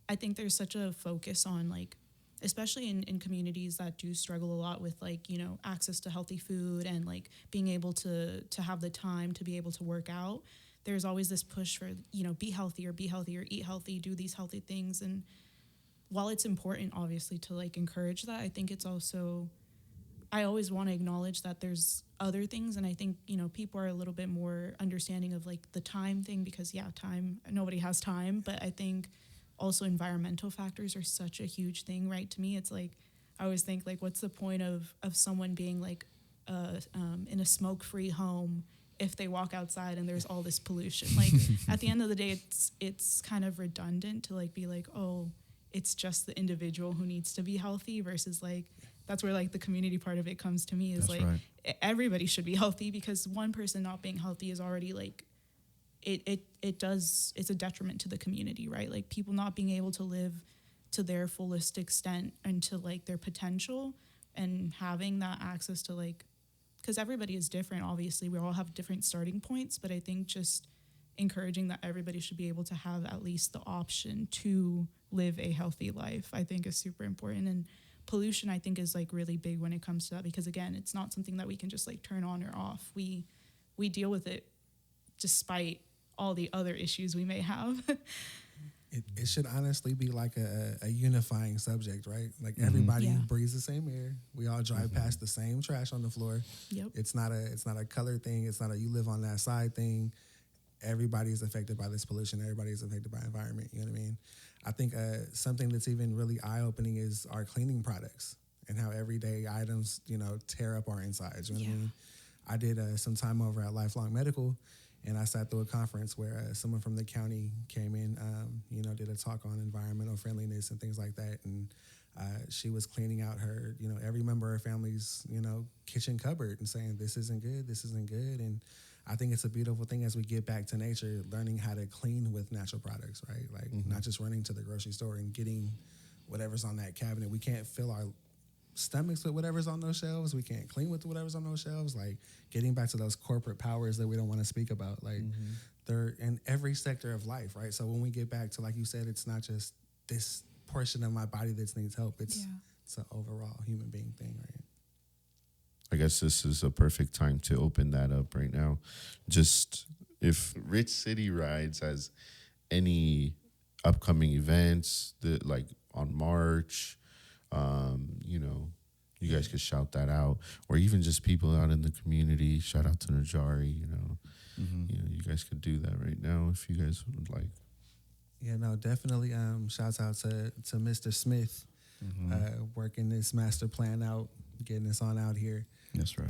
I think there's such a focus on like, especially in communities that do struggle a lot with like, you know, access to healthy food and like being able to have the time to be able to work out. There's always this push for, you know, be healthier, eat healthy, do these healthy things. And while it's important, obviously, to like encourage that, I think it's also, I always want to acknowledge that there's other things. And I think, you know, people are a little bit more understanding of like the time thing because, yeah, time, nobody has time. But I think also environmental factors are such a huge thing, right? To me, it's like, I always think like, what's the point of someone being like in a smoke-free home if they walk outside and there's all this pollution? Like at the end of the day, it's kind of redundant to like be like, oh, it's just the individual who needs to be healthy versus like, that's where like the community part of it comes to me is That's like right. Everybody should be healthy because one person not being healthy is already like, it's a detriment to the community, right? Like people not being able to live to their fullest extent and to like their potential, and having that access to like, because everybody is different, obviously we all have different starting points, but I think just encouraging that everybody should be able to have at least the option to live a healthy life, I think is super important. And pollution, I think, is like really big when it comes to that, because again, it's not something that we can just like turn on or off. We deal with it despite all the other issues we may have. It should honestly be like a unifying subject, right? Like everybody Yeah. breathes the same air. We all drive past the same trash on the floor. Yep. It's not a color thing. It's not a you live on that side thing. Everybody is affected by this pollution. Everybody is affected by environment. You know what I mean? I think something that's even really eye-opening is our cleaning products and how everyday items, you know, tear up our insides. You know what I mean? I did some time over at Lifelong Medical, and I sat through a conference where someone from the county came in, you know, did a talk on environmental friendliness and things like that. And she was cleaning out her, you know, every member of her family's, you know, kitchen cupboard and saying, this isn't good. And I think it's a beautiful thing as we get back to nature, learning how to clean with natural products, right? Like not just running to the grocery store and getting whatever's on that cabinet. We can't fill our stomachs with whatever's on those shelves. We can't clean with whatever's on those shelves. Like getting back to those corporate powers that we don't want to speak about. Like they're in every sector of life, right? So when we get back to, like you said, it's not just this portion of my body that needs help. It's an overall human being thing, right? I guess this is a perfect time to open that up right now. Just if Rich City Rides has any upcoming events that like on March, you know, you guys could shout that out, or even just people out in the community. Shout out to Najari, you know, you guys could do that right now if you guys would like. Yeah, no, definitely. Shouts out to Mr. Smith, working this master plan out, getting us on out here. That's right.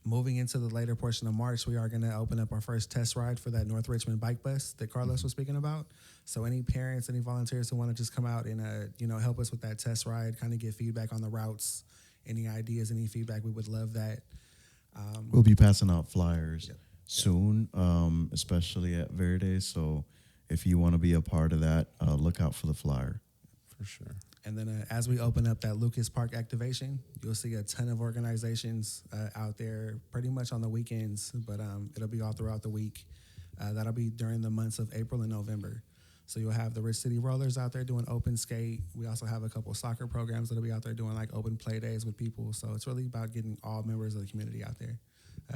Moving into the later portion of March, we are going to open up our first test ride for that North Richmond bike bus that Carlos was speaking about. So any parents, any volunteers who want to just come out and, you know, help us with that test ride, kind of get feedback on the routes, any ideas, any feedback, we would love that. We'll be passing out flyers soon, especially at Verde. So if you want to be a part of that, look out for the flyer. For sure. And then as we open up that Lucas Park activation, you'll see a ton of organizations out there pretty much on the weekends, but it'll be all throughout the week. That'll be during the months of April and November. So you'll have the Rich City Rollers out there doing open skate. We also have a couple soccer programs that'll be out there doing like open play days with people. So it's really about getting all members of the community out there.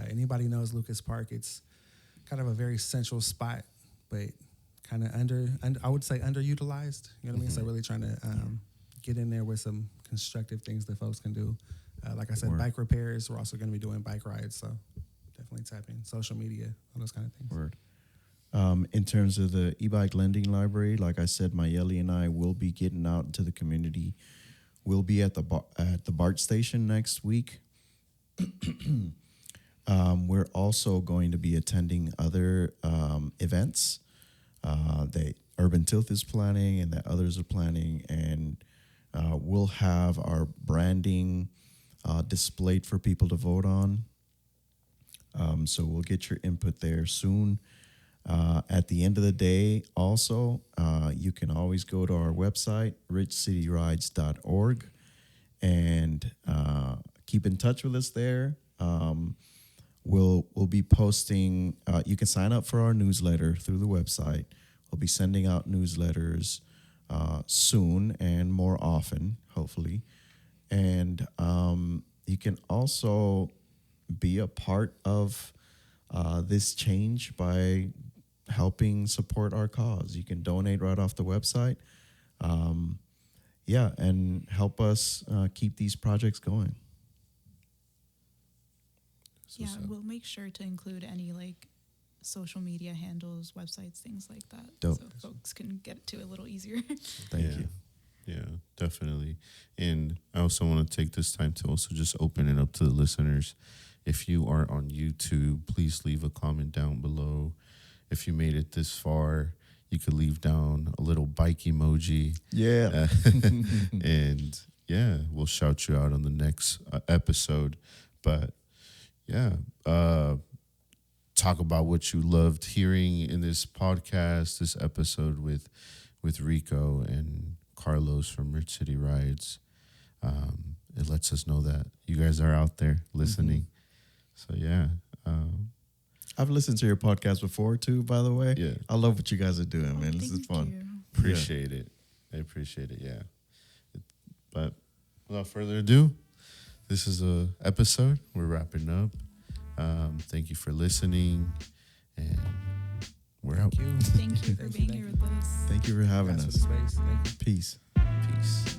Anybody knows Lucas Park, it's kind of a very central spot, but kind of I would say underutilized. You know what I mean? So really trying to get in there with some constructive things that folks can do. Like I said, bike repairs. We're also going to be doing bike rides. So definitely tap in. Social media, all those kind of things. Word. In terms of the e-bike lending library, like I said, Mayeli and I will be getting out into the community. We'll be at the BART station next week. We're also going to be attending other events that Urban Tilth is planning and that others are planning. And we'll have our branding displayed for people to vote on. So we'll get your input there soon. At the end of the day, also, you can always go to our website, richcityrides.org, and keep in touch with us there. We'll be posting. You can sign up for our newsletter through the website. We'll be sending out newsletters soon and more often, hopefully. And you can also be a part of this change by helping support our cause. You can donate right off the website. And help us keep these projects going. Yeah, we'll make sure to include any like social media handles, websites, things like that, Dope. so folks can get to it a little easier. Thank you. Yeah, definitely. And I also want to take this time to also just open it up to the listeners. If you are on YouTube, please leave a comment down below. If you made it this far, you could leave down a little bike emoji. Yeah. And yeah, we'll shout you out on the next episode. But yeah, talk about what you loved hearing in this podcast, this episode with Rico and Carlos from Rich City Rides. It lets us know that you guys are out there listening. So yeah. I've listened to your podcast before too, by the way. Yeah. I love what you guys are doing, man. This is Thank fun. you. Appreciate it. I appreciate it, yeah. But without further ado, this is a episode. We're wrapping up. Thank you for listening, and we're out. Thank you. Thank you for Thank you, being thank here you. with us. Thank you for having Thanks us. for the space. Thank you. Peace. Peace.